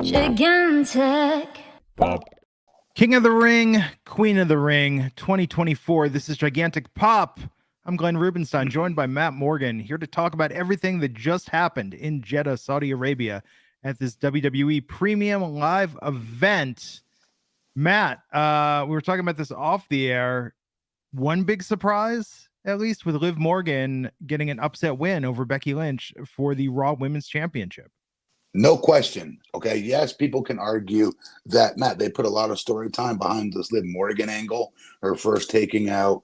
Gigantic. Pop. King of the Ring, Queen of the Ring, 2024. This is Gigantic Pop. I'm Glenn Rubenstein, joined by Matt Morgan, here to talk about everything that just happened in Jeddah, Saudi Arabia, at this WWE Premium Live event. Matt, we were talking about this off the air. One big surprise, at least, with Liv Morgan getting an upset win over Becky Lynch for the Raw Women's Championship. No question. Okay. Yes, people can argue that, Matt, they put a lot of story time behind this Liv Morgan angle, her first taking out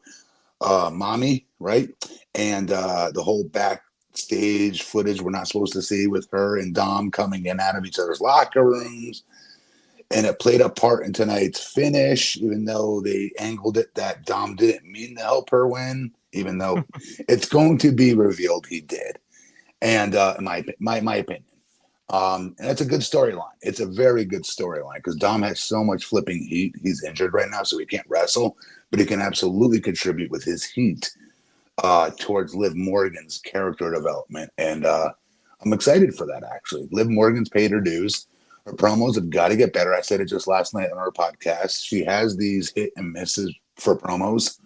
Mommy, right? And the whole backstage footage we're not supposed to see with her and Dom coming in out of each other's locker rooms. And it played a part in tonight's finish, even though they angled it that Dom didn't mean to help her win, even though it's going to be revealed he did. And in my opinion. And that's a good storyline. It's a very good storyline because Dom has so much flipping heat. He's injured right now, so he can't wrestle, but he can absolutely contribute with his heat towards Liv Morgan's character development. And I'm excited for that, actually. Liv Morgan's paid her dues. Her promos have got to get better. I said it just last night on our podcast. She has these hit and misses for promos.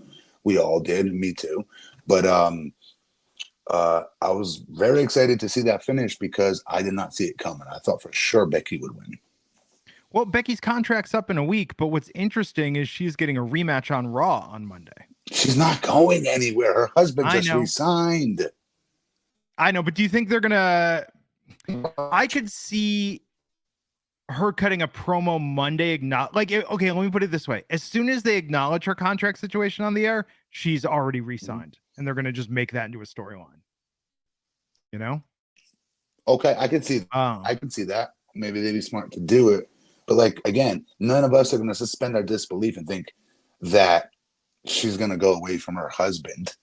We all did, me too. But I was very excited to see that finish because I did not see it coming. I thought for sure Becky would win. Well, Becky's contract's up in a week, but what's interesting is she's getting a rematch on Raw on Monday. She's not going anywhere. Her husband just resigned. I know, but do you think they're gonna? I could see her cutting a promo Monday. Okay, let me put it this way: as soon as they acknowledge her contract situation on the air, she's already re-signed, and they're gonna just make that into a storyline. You know? Okay, I can see. I can see that. Maybe they'd be smart to do it, but like again, none of us are gonna suspend our disbelief and think that she's gonna go away from her husband.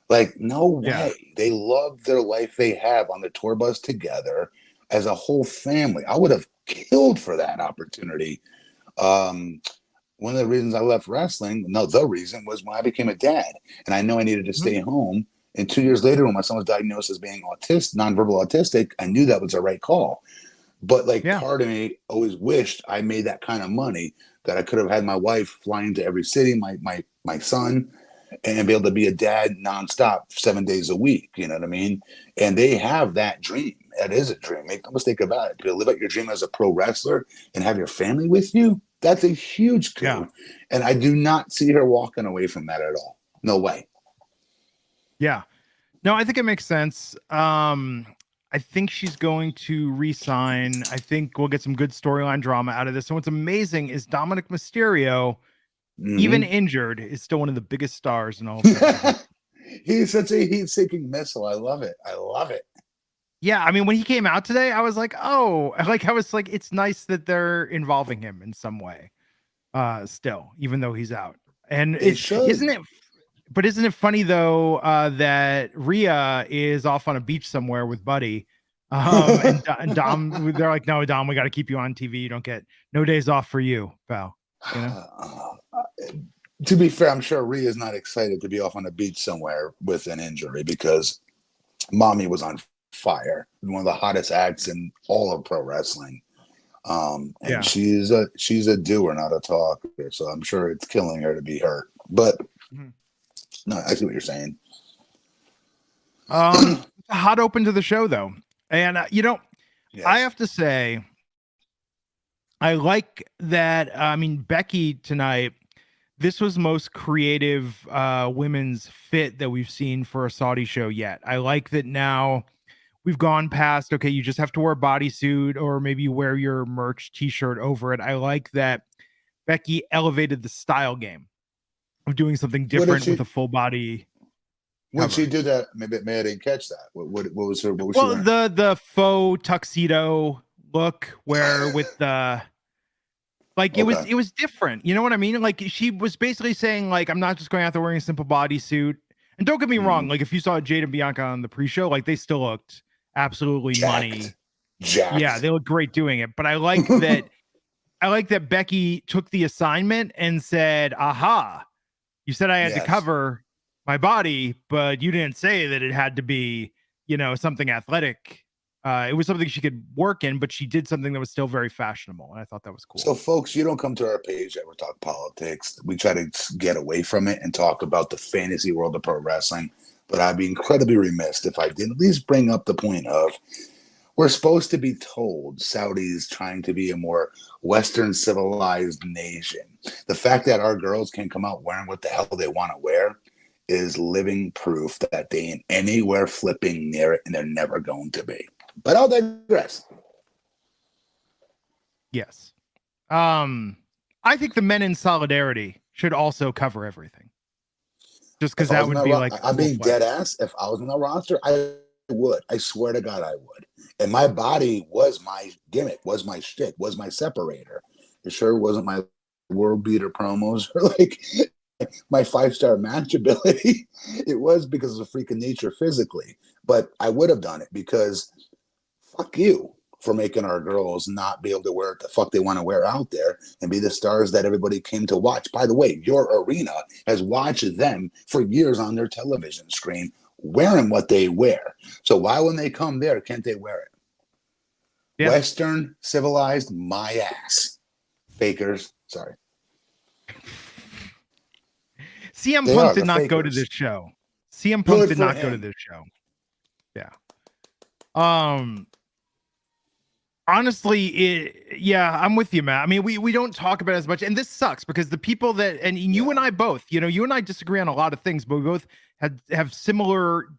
Like, no way. Yeah. They love their life they have on the tour bus together as a whole family. I would have killed for that opportunity. One of the reasons I left wrestling, the reason was when I became a dad and I know I needed to stay home. And 2 years later, when my son was diagnosed as being nonverbal autistic, I knew that was the right call. But part of me always wished I made that kind of money that I could have had my wife flying to every city, my son, and be able to be a dad nonstop 7 days a week. You know what I mean? And they have that dream. That is a dream. Make no mistake about it. To live out your dream as a pro wrestler and have your family with you, that's a huge coup. Yeah. And I do not see her walking away from that at all. No way. Yeah. No, I think it makes sense. I think she's going to re-sign. I think we'll get some good storyline drama out of this. And what's amazing is Dominik Mysterio, even injured, is still one of the biggest stars in all of it. He's such a heat-seeking missile. I love it. I love it. Yeah, I mean, when he came out today, I was like, it's nice that they're involving him in some way. Still, even though he's out. And isn't it funny though that Rhea is off on a beach somewhere with Buddy, and Dom? They're like, no, Dom, we got to keep you on TV. You don't get no days off for you, pal. You know. To be fair, I'm sure Rhea's not excited to be off on a beach somewhere with an injury because Mommy was on fire, one of the hottest acts in all of pro wrestling. And she's a doer, not a talker. So I'm sure it's killing her to be hurt. But no, I see what you're saying. Hot open to the show though. And I have to say, I like that. I mean, Becky tonight, this was most creative women's fit that we've seen for a Saudi show yet. I like that now we've gone past, okay, you just have to wear a bodysuit or maybe you wear your merch t-shirt over it. I like that Becky elevated the style game of doing something different with a full body. When she did that, maybe I didn't catch that. What was her? What was she wearing? The faux tuxedo look where with the it was different. You know what I mean? Like she was basically saying like, I'm not just going out there wearing a simple bodysuit. And don't get me wrong, like if you saw Jade and Bianca on the pre-show, like they still looked absolutely jacked. Yeah, they look great doing it. But I like that. I like that Becky took the assignment and said, "Aha, you said I had to cover my body, but you didn't say that it had to be, something athletic It was something she could work in, but she did something that was still very fashionable, and I thought that was cool. So, folks, you don't come to our page ever talk politics. We try to get away from it and talk about the fantasy world of pro wrestling. But I'd be incredibly remiss if I didn't at least bring up the point of we're supposed to be told Saudi's trying to be a more Western civilized nation. The fact that our girls can come out wearing what the hell they want to wear is living proof that they ain't anywhere flipping near it, and they're never going to be. But I'll digress. Yes. I think the men in solidarity should also cover everything. Just because that would be like... I'm being dead ass. If I was on the roster, I would. I swear to God, I would. And my body was my gimmick, was my shtick, was my separator. It sure wasn't my world beater promos or like my 5-star match ability. It was because of the freaking nature physically. But I would have done it because fuck you for making our girls not be able to wear what the fuck they want to wear out there and be the stars that everybody came to watch. By the way, your arena has watched them for years on their television screen wearing what they wear. So why, when they come there, can't they wear it? Yeah. Western civilized my ass. Fakers. Sorry. CM Punk did not go to this show. CM Punk did not go to this show. Yeah. Honestly, yeah, I'm with you, Matt. I mean, we don't talk about it as much, and this sucks because the people that, and you and I both, you and I disagree on a lot of things, but we both have similar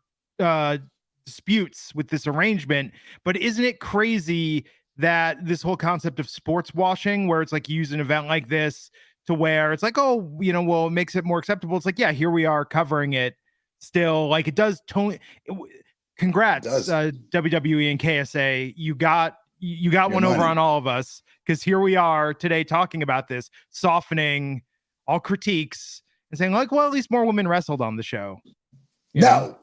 disputes with this arrangement. But isn't it crazy that this whole concept of sports washing, where it's like you use an event like this to where it's like, oh, well, it makes it more acceptable. It's like, yeah, here we are covering it still. Like it does tone. Congrats, WWE and KSA. You got one over on all of us, because here we are today talking about this, softening all critiques and saying like, well, at least more women wrestled on the show. No,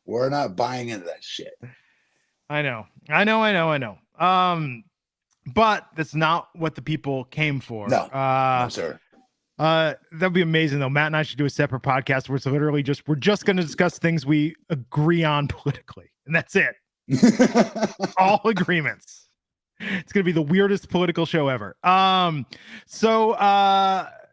we're not buying into that shit. I know. But that's not what the people came for. No, sir. That'd be amazing though. Matt and I should do a separate podcast where it's literally we're just going to discuss things we agree on politically, and that's it. All agreements. It's gonna be the weirdest political show ever.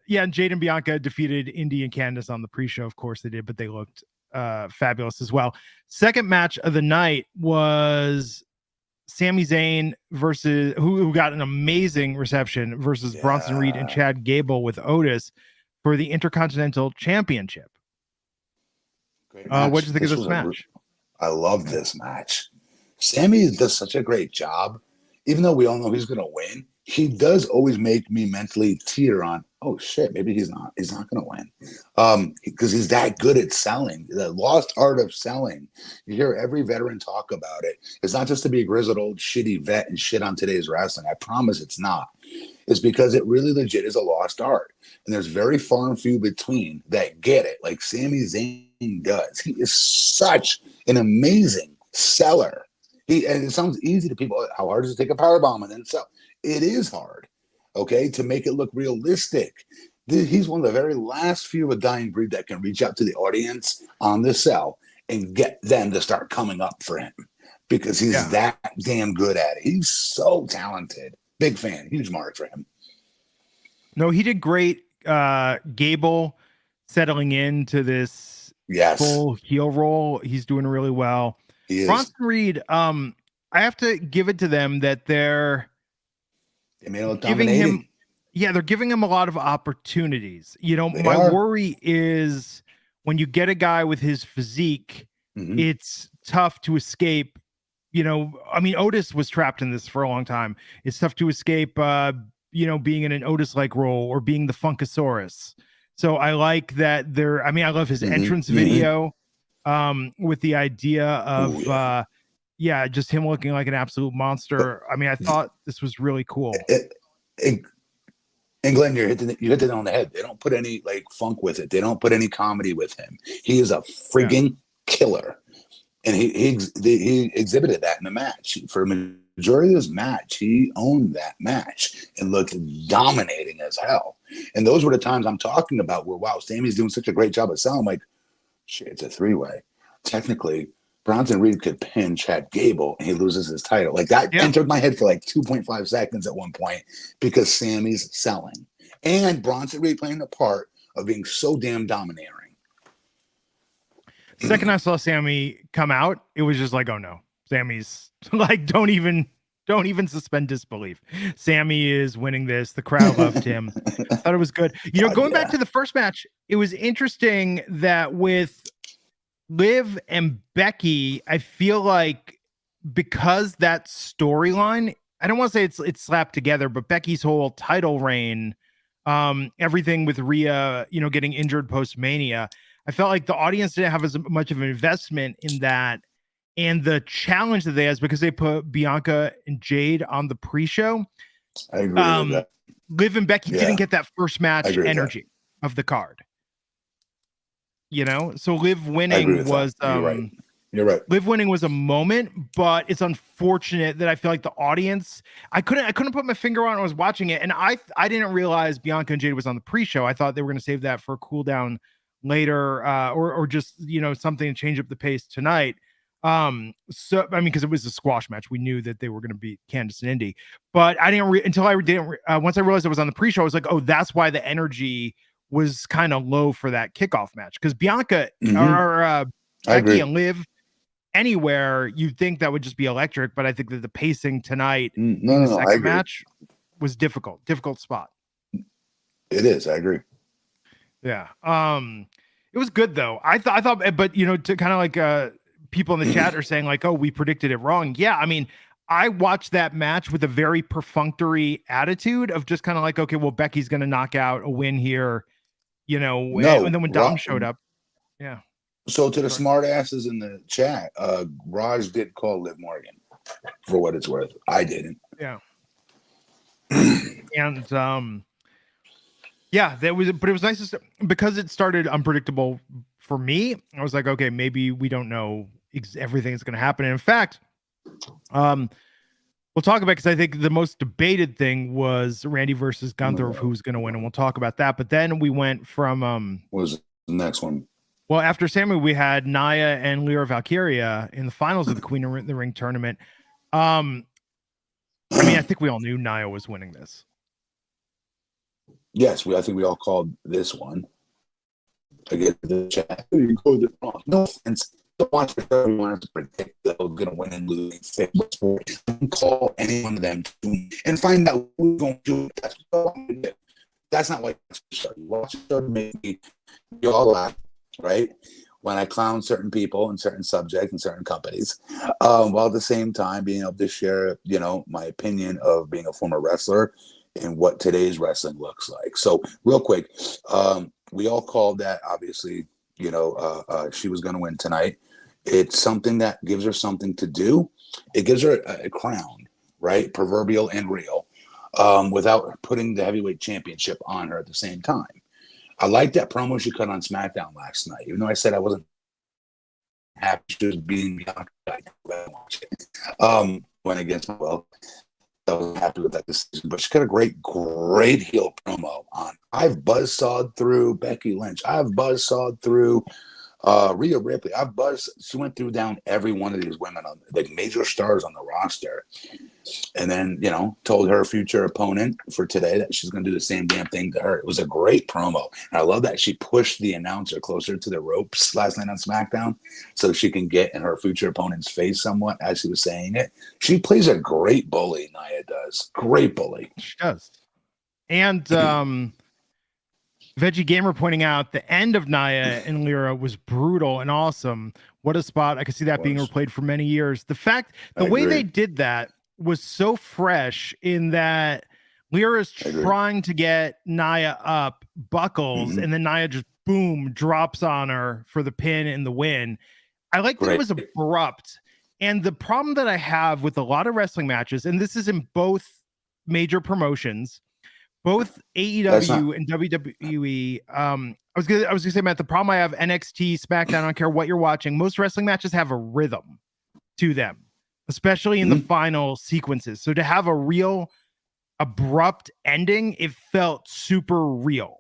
Yeah, and Jade and Bianca defeated Indy and Candice on the pre-show. Of course they did, but they looked fabulous as well. Second match of the night was Sami Zayn versus who got an amazing reception versus Bronson Reed and Chad Gable with Otis for the Intercontinental Championship. What did you think of this match? I love this match. Sammy does such a great job. Even though we all know he's going to win, he does always make me mentally teeter on, oh, shit, maybe he's not going to win. Because he's that good at selling, the lost art of selling. You hear every veteran talk about it. It's not just to be a grizzled old shitty vet and shit on today's wrestling. I promise it's not. It's because it really legit is a lost art. And there's very far and few between that get it, like Sami Zayn does. He is such an amazing seller. And it sounds easy to people. How hard is it to take a power bomb and then sell? It is hard, okay, to make it look realistic. He's one of the very last few of a dying breed that can reach out to the audience on the cell and get them to start coming up for him because he's that damn good at it. He's so talented. Big fan. Huge mark for him. No, he did great. Gable settling into this full heel role. He's doing really well. Bronson Reed, I have to give it to them that they're giving him, they're giving him a lot of opportunities. My worry is when you get a guy with his physique, it's tough to escape. I mean, Otis was trapped in this for a long time. It's tough to escape, being in an Otis-like role or being the Funkasaurus. So I like that I love his entrance video. With the idea of just him looking like an absolute monster. I mean, I thought this was really cool. And Glenn, you hit it on the head. They don't put any funk with it. They don't put any comedy with him. He is a friggin' killer, and he exhibited that in the match. For a majority of this match, he owned that match and looked dominating as hell. And those were the times I'm talking about where Sammy's doing such a great job of selling. Like, shit, it's a three-way. Technically, Bronson Reed could pin Chad Gable and he loses his title. Like that entered my head for like 2.5 seconds at one point because Sammy's selling and Bronson Reed playing the part of being so damn domineering. Second I saw Sammy come out, it was just like, oh no, Sammy's like, don't even suspend disbelief. Sammy is winning this. The crowd loved him. Thought it was good. You know, going back to the first match, it was interesting that with Liv and Becky, I feel like because that storyline, I don't want to say it's slapped together, but Becky's whole title reign, everything with Rhea, you know, getting injured post-Mania, I felt like the audience didn't have as much of an investment in that. And the challenge that they had is because they put Bianca and Jade on the pre-show. I agree with that. Liv and Becky didn't get that first match energy of the card. You know, so Liv winning was You're right. Liv winning was a moment, but it's unfortunate that I feel like the audience, I couldn't put my finger on it. I was watching it, and I didn't realize Bianca and Jade was on the pre-show. I thought they were going to save that for a cool down later, or just, you know, something to change up the pace tonight. So I mean, because it was a squash match, we knew that they were going to beat Candice and Indy, but I didn't once I realized it was on the pre-show, I was like, oh, that's why the energy was kind of low for that kickoff match, because Bianca or Becky and Liv anywhere, you'd think that would just be electric, but I think that the pacing tonight in the second match was difficult spot. It is. I agree. Yeah. It was good though. I thought, but you know, to kind of like people in the chat are saying like, oh, we predicted it wrong. Yeah. I mean, I watched that match with a very perfunctory attitude of just kind of like, okay, well, Becky's going to knock out a win here, you know, and then when Dom showed up. Yeah. So to the smart asses in the chat, Raj did call Liv Morgan for what it's worth. I didn't. Yeah. And yeah, but it was nice because it started unpredictable for me. I was like, okay, maybe we don't know everything that's going to happen. And in fact, we'll talk about, because I think the most debated thing was Randy versus Gunther of who's going to win, and we'll talk about that. But then we went from what was the next one? Well, after Sammy, we had Nia and Lyra Valkyria in the finals of the Queen of the Ring tournament. I mean, I think we all knew Nia was winning this. Yes, I think we all called this one. Again, the chat. You called it wrong. No offense. Don't watch the show. We wanted to predict that we're going to win and lose. Don't call any one of them and find out who's going to do it. That's what I want to do. That's not like you watch the show to make me all laugh, right? When I clown certain people and certain subjects and certain companies, while at the same time being able to share, you know, my opinion of being a former wrestler and what today's wrestling looks like. So real quick, we all called that, obviously, you know, she was going to win tonight. It's something that gives her something to do. It gives her a crown, right? Proverbial and real, without putting the heavyweight championship on her at the same time. I like that promo she cut on SmackDown last night, even though I said I wasn't happy she was beating Bianca. Went against my will. I wasn't happy with that decision, but she got a great heel promo on. I've buzzsawed through Becky Lynch. I've buzzsawed through Rhea Ripley. She went through down every one of these women, on like major stars on the roster. And then, you know, told her future opponent for today that she's going to do the same damn thing to her. It was a great promo. And I love that she pushed the announcer closer to the ropes last night on SmackDown so she can get in her future opponent's face somewhat as she was saying it. She plays a great bully, Nia does. Great bully. She does. And Veggie Gamer pointing out the end of Nia and Lyra was brutal and awesome. What a spot. I could see that being replayed for many years. The way they did that was so fresh in that Lyra's trying to get Nia up, buckles, and then Nia just boom drops on her for the pin and the win. I like that it was abrupt. And the problem that I have with a lot of wrestling matches, and this is in both major promotions, both AEW and WWE. I was gonna say, Matt, the problem I have, NXT, SmackDown, I don't care what you're watching, most wrestling matches have a rhythm to them, especially in the final sequences. So to have a real abrupt ending, it felt super real.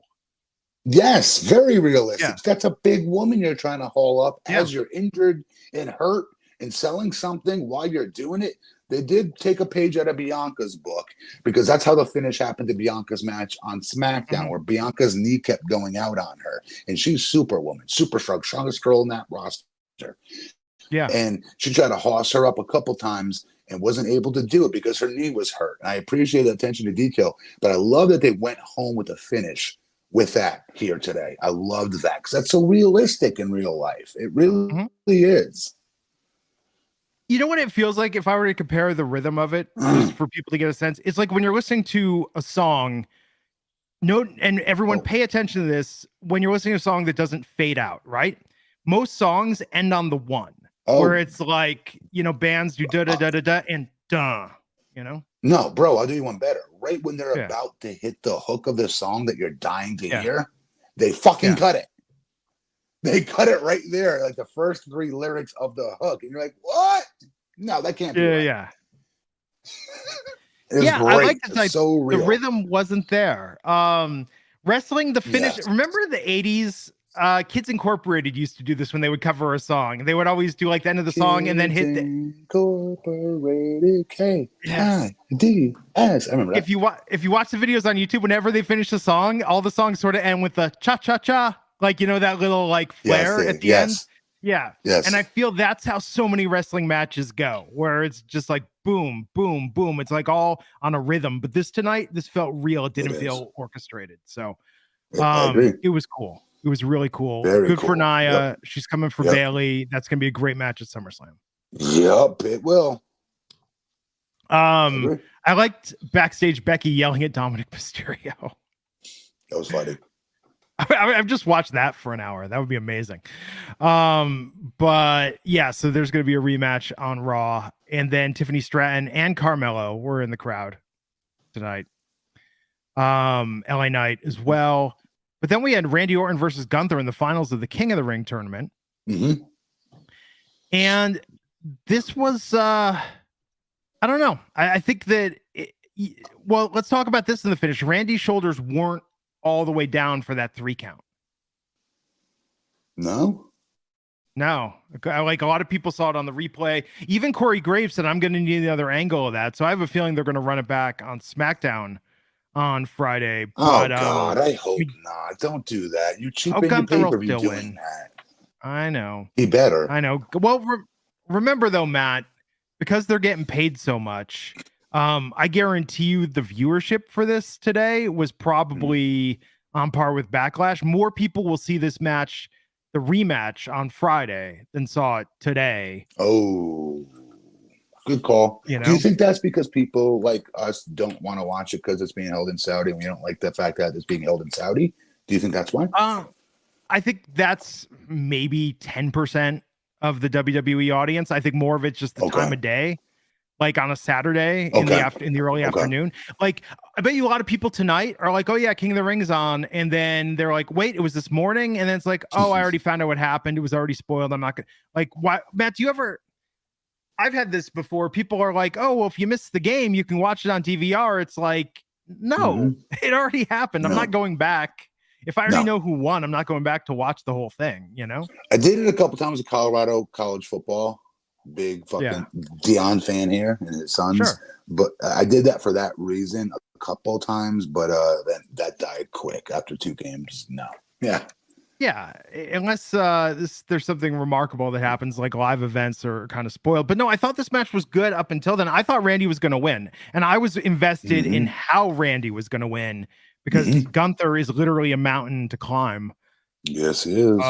Yes, very realistic. Yeah. That's a big woman you're trying to haul up as you're injured and hurt. and selling something while you're doing it. They did take a page out of Bianca's book, because that's how the finish happened to Bianca's match on SmackDown, where Bianca's knee kept going out on her. And she's Superwoman, super strong, strongest girl in that roster. Yeah. And she tried to hoss her up a couple times and wasn't able to do it because her knee was hurt. And I appreciate the attention to detail, but I love that they went home with a finish with that here today. I loved that, because that's so realistic in real life. It really is. You know what it feels like if I were to compare the rhythm of it, just for people to get a sense? It's like when you're listening to a song, and everyone pay attention to this, when you're listening to a song that doesn't fade out, right? Most songs end on the one, where it's like, bands do da-da-da-da-da and duh, No, bro, I'll do you one better. Right when they're about to hit the hook of the song that you're dying to hear, they fucking cut it. They cut it right there, like the first 3 lyrics of the hook. And you're like, what? No, that can't be right. Yeah. It was great. I like the so real. The rhythm wasn't there. Wrestling, the finish. Yes. Remember the 80s? Kids Incorporated used to do this when they would cover a song. They would always do like the end of the song and then hit the Incorporated K-I-D-S. I remember that. If you watch the videos on YouTube, whenever they finish the song, all the songs sort of end with the cha-cha-cha. Like, that little like flare at the end. Yeah. Yes. And I feel that's how so many wrestling matches go, where it's just like boom, boom, boom. It's like all on a rhythm. But this felt real. It didn't feel orchestrated. So I agree. It was cool. It was really cool. Very Good cool. for Nia. Yep. She's coming for Bailey. That's going to be a great match at SummerSlam. Yep, it will. I liked backstage Becky yelling at Dominik Mysterio. That was funny. I've just watched that for an hour. That would be amazing. But yeah, so there's going to be a rematch on Raw, and then Tiffany Stratton and Carmelo were in the crowd tonight. LA Knight as well. But then we had Randy Orton versus Gunther in the finals of the King of the Ring tournament. And this was, I don't know. I think that, let's talk about this in the finish. Randy's shoulders weren't all the way down for that 3 count. No, like a lot of people saw it on the replay. Even Corey Graves said, I'm going to need the other angle of that. So I have a feeling they're going to run it back on SmackDown on Friday. But, God, I hope not. Don't do that. You cheapen your pay-per-view doing that. I know. He better. I know. Well, remember though, Matt, because they're getting paid so much, I guarantee you the viewership for this today was probably on par with Backlash. More people will see this match, the rematch on Friday, than saw it today. Oh, good call. Do you think that's because people like us don't want to watch it because it's being held in Saudi, and we don't like the fact that it's being held in Saudi? Do you think that's why? I think that's maybe 10% of the WWE audience. I think more of it's just the time of day. Like on a Saturday in the early afternoon. Like, I bet you a lot of people tonight are like, oh yeah, King of the Ring is on. And then they're like, wait, it was this morning. And then it's like, oh, I already found out what happened. It was already spoiled. I'm not gonna why, Matt, I've had this before. People are like, oh, well, if you missed the game, you can watch it on DVR. It's like, no, it already happened. I'm not going back. If I already know who won, I'm not going back to watch the whole thing, I did it a couple times in Colorado college football. Big fucking Deion fan here and his sons. Sure. But I did that for that reason a couple times, but then that died quick after 2 games. No. Yeah. Yeah, unless there's something remarkable that happens, like live events are kind of spoiled. But no, I thought this match was good up until then. I thought Randy was going to win, and I was invested in how Randy was going to win because Gunther is literally a mountain to climb. Yes, he is.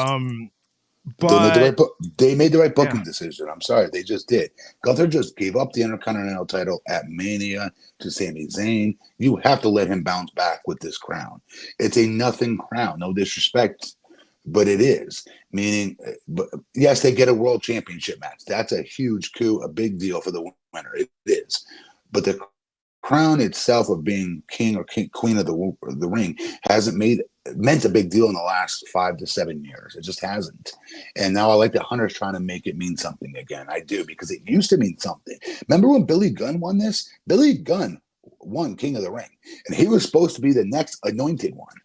But they made the right booking decision. I'm sorry, they just did. Gunther just gave up the Intercontinental title at Mania to Sami Zayn. You have to let him bounce back with this crown. It's a nothing crown. No disrespect, but it is. Meaning, but yes, they get a world championship match. That's a huge coup, a big deal for the winner. It is. But the crown itself of being king or queen of the ring hasn't meant a big deal in the last 5 to 7 years. It just hasn't. And now I like that Hunter's trying to make it mean something again. I do, because it used to mean something. Remember when Billy Gunn won this? Billy Gunn won King of the Ring, and he was supposed to be the next anointed one,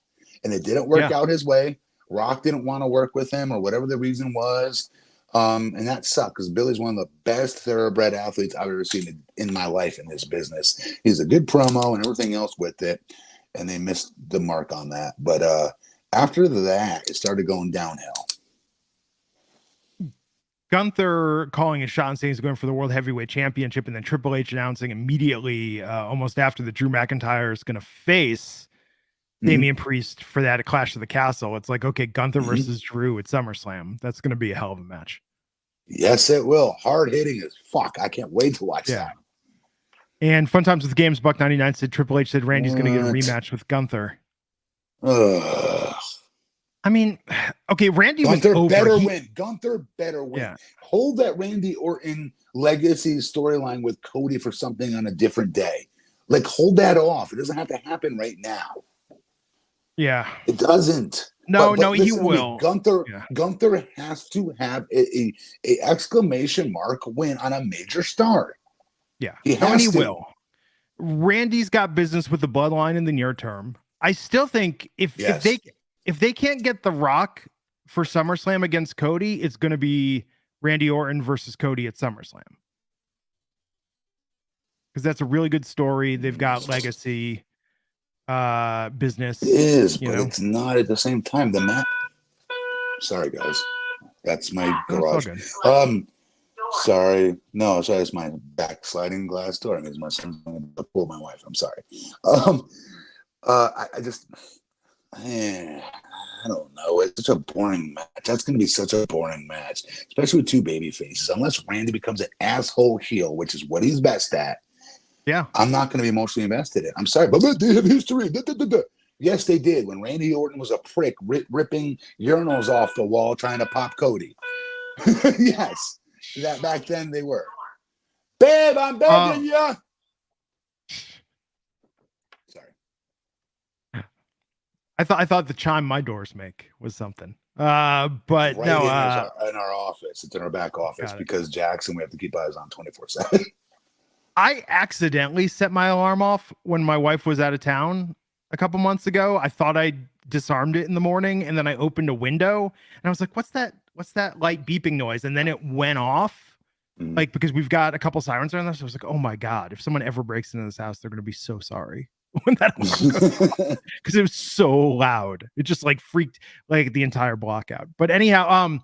and it didn't work out his way. Rock didn't want to work with him, or whatever the reason was. And that sucked because Billy's one of the best thoroughbred athletes I've ever seen in my life in this business. He's a good promo and everything else with it, and they missed the mark on that. But after that, it started going downhill. Gunther calling a shot and saying he's going for the World Heavyweight Championship, and then Triple H announcing immediately, almost after, that Drew McIntyre is going to face Damian Priest for that Clash of the Castle. It's like, okay, Gunther versus Drew at SummerSlam. That's going to be a hell of a match. Yes, it will. Hard hitting as fuck. I can't wait to watch that. And Fun Times with the Games, Buck 99 said Triple H said Randy's going to get a rematch with Gunther. I mean, okay, Randy Gunther went better over. win. Gunther better win. Yeah. Hold that Randy Orton legacy storyline with Cody for something on a different day. Like, hold that off. It doesn't have to happen right now. Yeah. It doesn't. No, he listen to me. will. Gunther has to have a exclamation mark win on a major star. Yeah. He will. Randy's got business with the bloodline in the near term. I still think if they can't get The Rock for SummerSlam against Cody, it's going to be Randy Orton versus Cody at SummerSlam. Because that's a really good story. They've got legacy business. It is, but it's not at the same time. The match. Sorry, guys. That's my garage. Sorry. No, sorry, it's my backsliding glass door. It means my son's going to pull my wife. I'm sorry. I don't know. It's such a boring match. That's going to be such a boring match, especially with two baby faces. Unless Randy becomes an asshole heel, which is what he's best at. Yeah, I'm not going to be emotionally invested in it. I'm sorry, but they have history. Yes, they did. When Randy Orton was a prick ripping urinals off the wall trying to pop Cody. Yes, that back then they were. Babe, I'm begging you. I thought the chime my doors make was something. But right no, in our office. It's in our back office because Jackson, we have to keep eyes on 24/7. I accidentally set my alarm off when my wife was out of town a couple months ago. I thought I disarmed it in the morning, and then I opened a window and I was like, what's that light beeping noise? And then it went off. Like, because we've got a couple sirens around us. I was like, oh my God, if someone ever breaks into this house, they're going to be so sorry when that alarm goes off, because it was so loud. It just like freaked like the entire block out. But anyhow,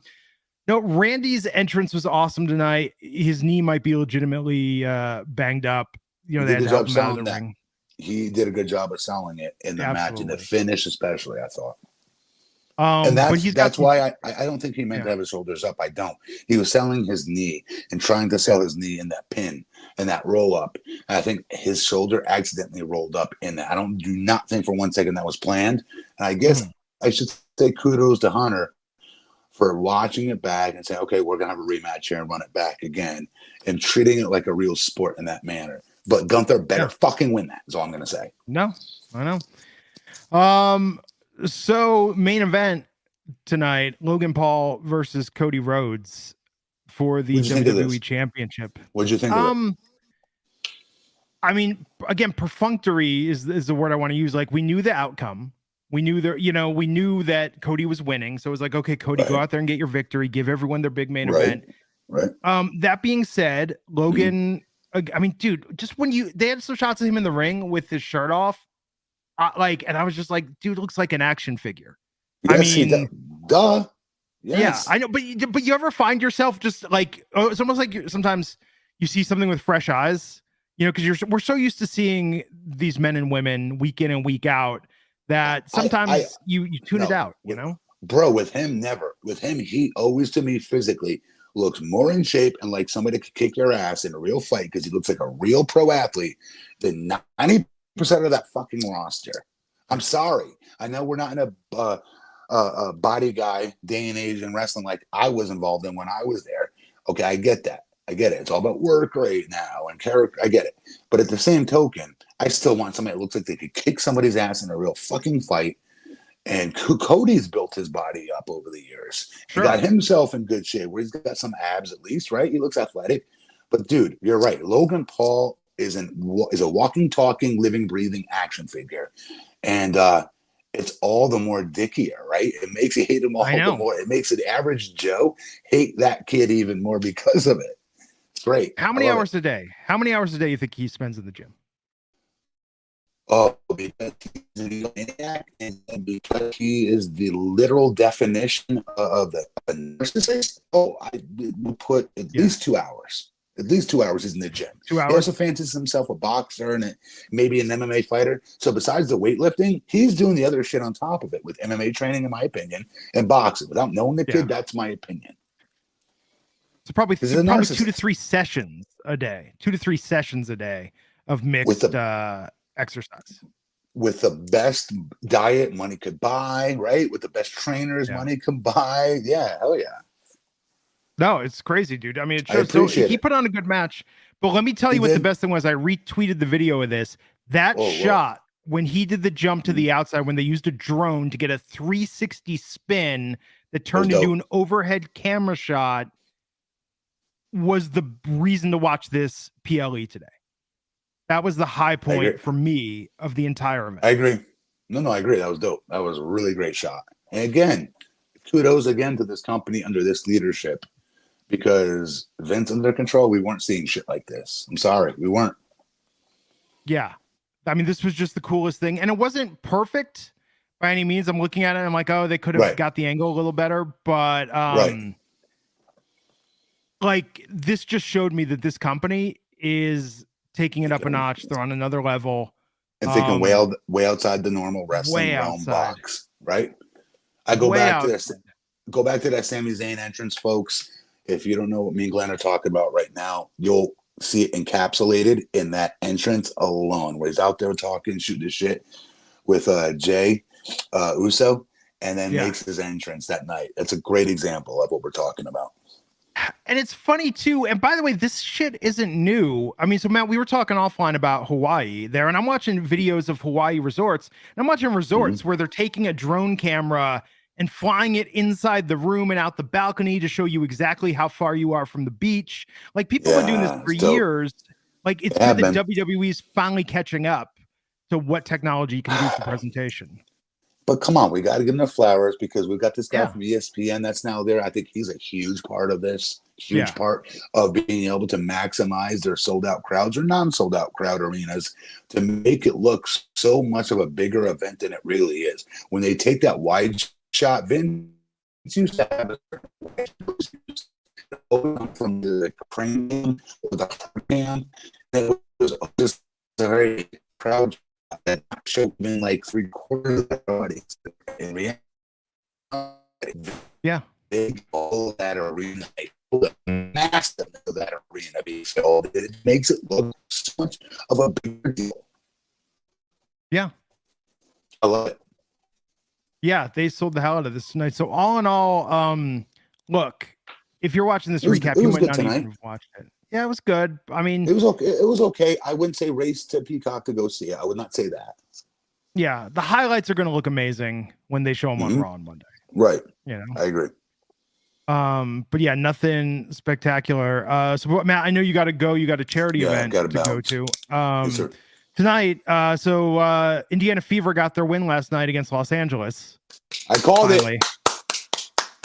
no, Randy's entrance was awesome tonight. His knee might be legitimately banged up. You know, they had to help him out of the ring. He did a good job of selling it in the match, in the finish especially, I thought. And that's why I don't think he meant to have his shoulders up. I don't. He was selling his knee and trying to sell his knee in that pin and that roll up. And I think his shoulder accidentally rolled up in that. I do not think for 1 second that was planned. And I guess I should say kudos to Hunter for watching it back and saying, okay, we're going to have a rematch here and run it back again and treating it like a real sport in that manner. But Gunther better fucking win that is all I'm going to say. No, I know. So main event tonight, Logan Paul versus Cody Rhodes for the WWE Championship. What'd you think of it? I mean, again, perfunctory is the word I want to use. Like, we knew the outcome. We knew we knew that Cody was winning. So it was like, okay, Cody, go out there and get your victory. Give everyone their big main event. Right. That being said, Logan, I mean, dude, just when they had some shots of him in the ring with his shirt off, and I was just like, dude, looks like an action figure. Yes, I mean, duh. Yeah, Yes. I know, but you ever find yourself just like, it's almost like sometimes you see something with fresh eyes, because we're so used to seeing these men and women week in and week out that sometimes you tune it out, Bro, with him, never. With him, he always, to me, physically looks more in shape and like somebody could kick your ass in a real fight because he looks like a real pro athlete than 90% of that fucking roster. I'm sorry. I know we're not in a body guy day and age in wrestling like I was involved in when I was there. Okay, I get that. I get it. It's all about work right now and character. I get it. But at the same token, I still want somebody that looks like they could kick somebody's ass in a real fucking fight. And Cody's built his body up over the years. Sure. He got himself in good shape where he's got some abs at least, right? He looks athletic. But dude, you're right. Logan Paul is a walking, talking, living, breathing action figure. And it's all the more dickier, right? It makes you hate him all the more. It makes an average Joe hate that kid even more because of it. It's great. How many hours a day? How many hours a day you think he spends in the gym? Oh, because he's a maniac, and because he is the literal definition of the narcissist. Oh, I would put at least 2 hours. At least 2 hours he's in the gym. 2 hours. He also fancies himself a boxer and maybe an MMA fighter. So besides the weightlifting, he's doing the other shit on top of it with MMA training, in my opinion, and boxing. Without knowing the kid, that's my opinion. So probably 2 to 3 sessions a day. 2 to 3 sessions a day of mixed exercise. With the best diet money could buy, right? With the best trainers money can buy. Yeah, hell yeah. No, it's crazy, dude. I mean, it shows. So he put on a good match. But let me tell you what the best thing was. I retweeted the video of this. That shot when he did the jump to the outside, when they used a drone to get a 360 spin that turned into an overhead camera shot, was the reason to watch this PLE today. That was the high point for me of the entire event. I agree. No, I agree. That was dope. That was a really great shot. And again, kudos again to this company under this leadership, because Vince under control, we weren't seeing shit like this. I'm sorry, we weren't. Yeah. I mean, this was just the coolest thing. And it wasn't perfect by any means. I'm looking at it and I'm like, oh, they could have got the angle a little better. But like, this just showed me that this company is taking it up a notch. They're on another level. And thinking way outside the normal wrestling realm box, right? I go back to this. Go back to that Sami Zayn entrance, folks. If you don't know what me and Glenn are talking about right now, you'll see it encapsulated in that entrance alone, where he's out there talking, shooting the shit with Jay Uso, and then makes his entrance that night. That's a great example of what we're talking about. And it's funny too. And by the way, this shit isn't new. I mean, so Matt, we were talking offline about Hawaii there, and I'm watching videos of Hawaii resorts, and I'm watching resorts where they're taking a drone camera and flying it inside the room and out the balcony to show you exactly how far you are from the beach. Like, people have been doing this for years. Like, it's good that WWE's finally catching up to what technology can do for presentation. But come on, we got to give them their flowers, because we've got this guy from ESPN that's now there. I think he's a huge part of this, part of being able to maximize their sold-out crowds or non-sold-out crowd arenas to make it look so much of a bigger event than it really is. When they take that wide shot, Vince used to have from the crane with the cam. It was just a very proud that showed in like 3/4 of the audience. In reality, big all of that arena, massive of that arena being filled. It makes it look so much of a bigger deal. Yeah, I love it. Yeah, they sold the hell out of this tonight. So all in all, look, if you're watching this recap, you might not even have watched it. Yeah, it was good. I mean, it was okay. It was okay. I wouldn't say race to Peacock to go see it. I would not say that. Yeah, the highlights are going to look amazing when they show them on Raw on Monday. Right. You know, I agree. But yeah, nothing spectacular. So Matt, I know you got to go. You got a charity event to go to. Yes, sir. Tonight. So Indiana Fever got their win last night against Los Angeles. I called it.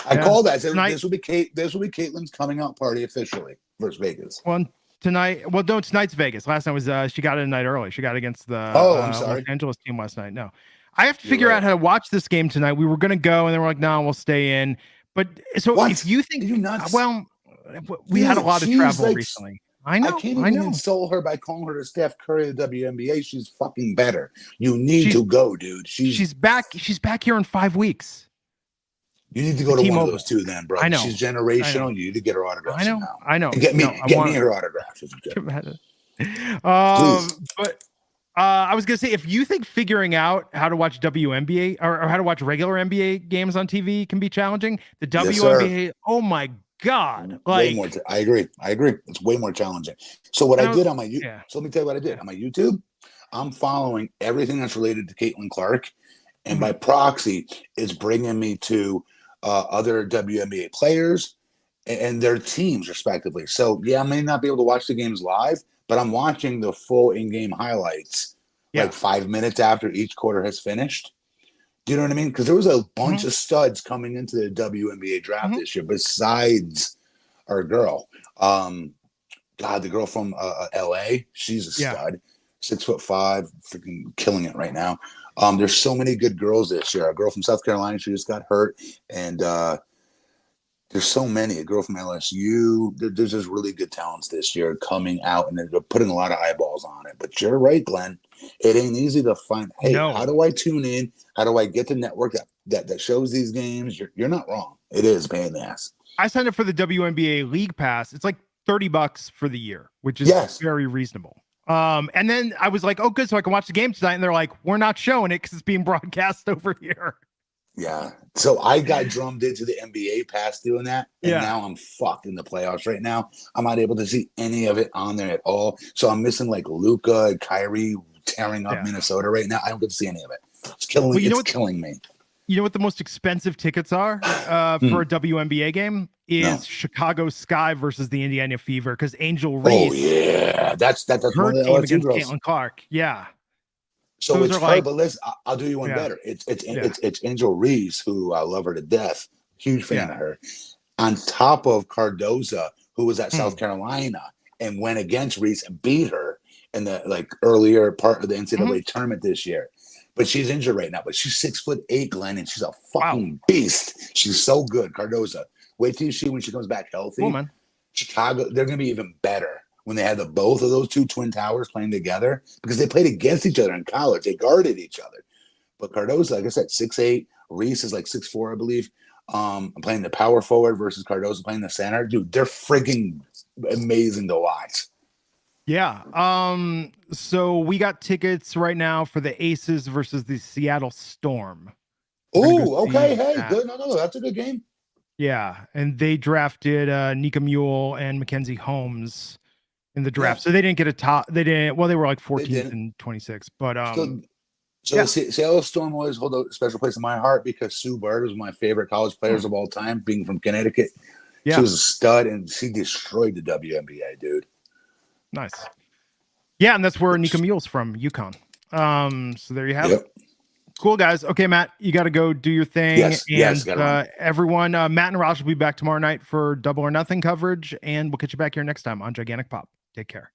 I called that. This will be Caitlin's coming out party officially versus Vegas. Well, tonight. Well, no, tonight's Vegas. Last night was she got it a night early. She got against the I'm sorry. Los Angeles team last night. No, I have to figure out how to watch this game tonight. We were gonna go, and then we're like, no, we'll stay in. But so if you think, well, we had a lot of travel recently. I know. I can't even insult her by calling her the Steph Curry of the WNBA. She's fucking better. You need to go, dude. She's back. She's back here in 5 weeks. You need to go to one of those two, then, bro. I know. She's generational. You need to get her autograph. I know. And get me her autograph. But I was gonna say, if you think figuring out how to watch WNBA or how to watch regular NBA games on TV can be challenging, the WNBA, oh my God, like I agree. It's way more challenging. So what I did on my so let me tell you what I did on my YouTube. I'm following everything that's related to Caitlin Clark, and by proxy, it's bringing me to other WNBA players and their teams, respectively. So yeah, I may not be able to watch the games live, but I'm watching the full in-game highlights like 5 minutes after each quarter has finished, Do you know what I mean? Because there was a bunch of studs coming into the WNBA draft this year, besides our girl. The girl from LA, she's a stud. 6'5", freaking killing it right now. There's so many good girls this year. A girl from South Carolina, she just got hurt, and there's so many. A girl from LSU. There's just really good talents this year coming out, and they're putting a lot of eyeballs on it. But you're right, Glenn. It ain't easy to find. Hey, how do I tune in? How do I get the network that shows these games? You're not wrong. It is a pain in the ass. I signed up for the WNBA League Pass. It's like $30 for the year, which is very reasonable. And then I was like, oh, good, so I can watch the game tonight. And they're like, we're not showing it because it's being broadcast over here. Yeah. So I got drummed into the NBA pass doing that. And now I'm fucked in the playoffs right now. I'm not able to see any of it on there at all. So I'm missing like Luka and Kyrie tearing up Minnesota right now. I don't get to see any of it. It's killing killing me. You know what the most expensive tickets are for a WNBA game is Chicago Sky versus the Indiana Fever, because Angel Reese. Oh yeah, that's her one of the team LSU against girls. Caitlin Clark. Yeah. So it's her, but listen, I'll do you one better. It's Angel Reese, who I love her to death. Huge fan of her. On top of Cardoza, who was at South Carolina and went against Reese and beat her in the earlier part of the NCAA tournament this year. But she's injured right now. But she's 6'8", Glenn, and she's a fucking beast. She's so good, Cardoza. Wait till you see when she comes back healthy. Cool, man. Chicago, they're going to be even better when they had both of those two twin towers playing together, because they played against each other in college. They guarded each other. But Cardoza, like I said, 6'8". Reese is like 6'4", I believe. I'm playing the power forward versus Cardoza playing the center. Dude, they're freaking amazing to watch. Yeah. So we got tickets right now for the Aces versus the Seattle Storm. Oh, okay. Hey, good. No, that's a good game. Yeah, and they drafted Nika Mule and Mackenzie Holmes in the draft. So they didn't get a top. They didn't. Well, they were like 14th and 26. But the Seattle Storm always hold a special place in my heart because Sue Bird was one of my favorite college players of all time, being from Connecticut. She was a stud, and she destroyed the WNBA, dude. Nice. Yeah, and that's where Nika Mule's from, UConn. So there you have it. Cool, guys. Okay, Matt, you got to go do your thing. Yes, everyone, Matt and Raj will be back tomorrow night for Double or Nothing coverage, and we'll catch you back here next time on Gigantic Pop. Take care.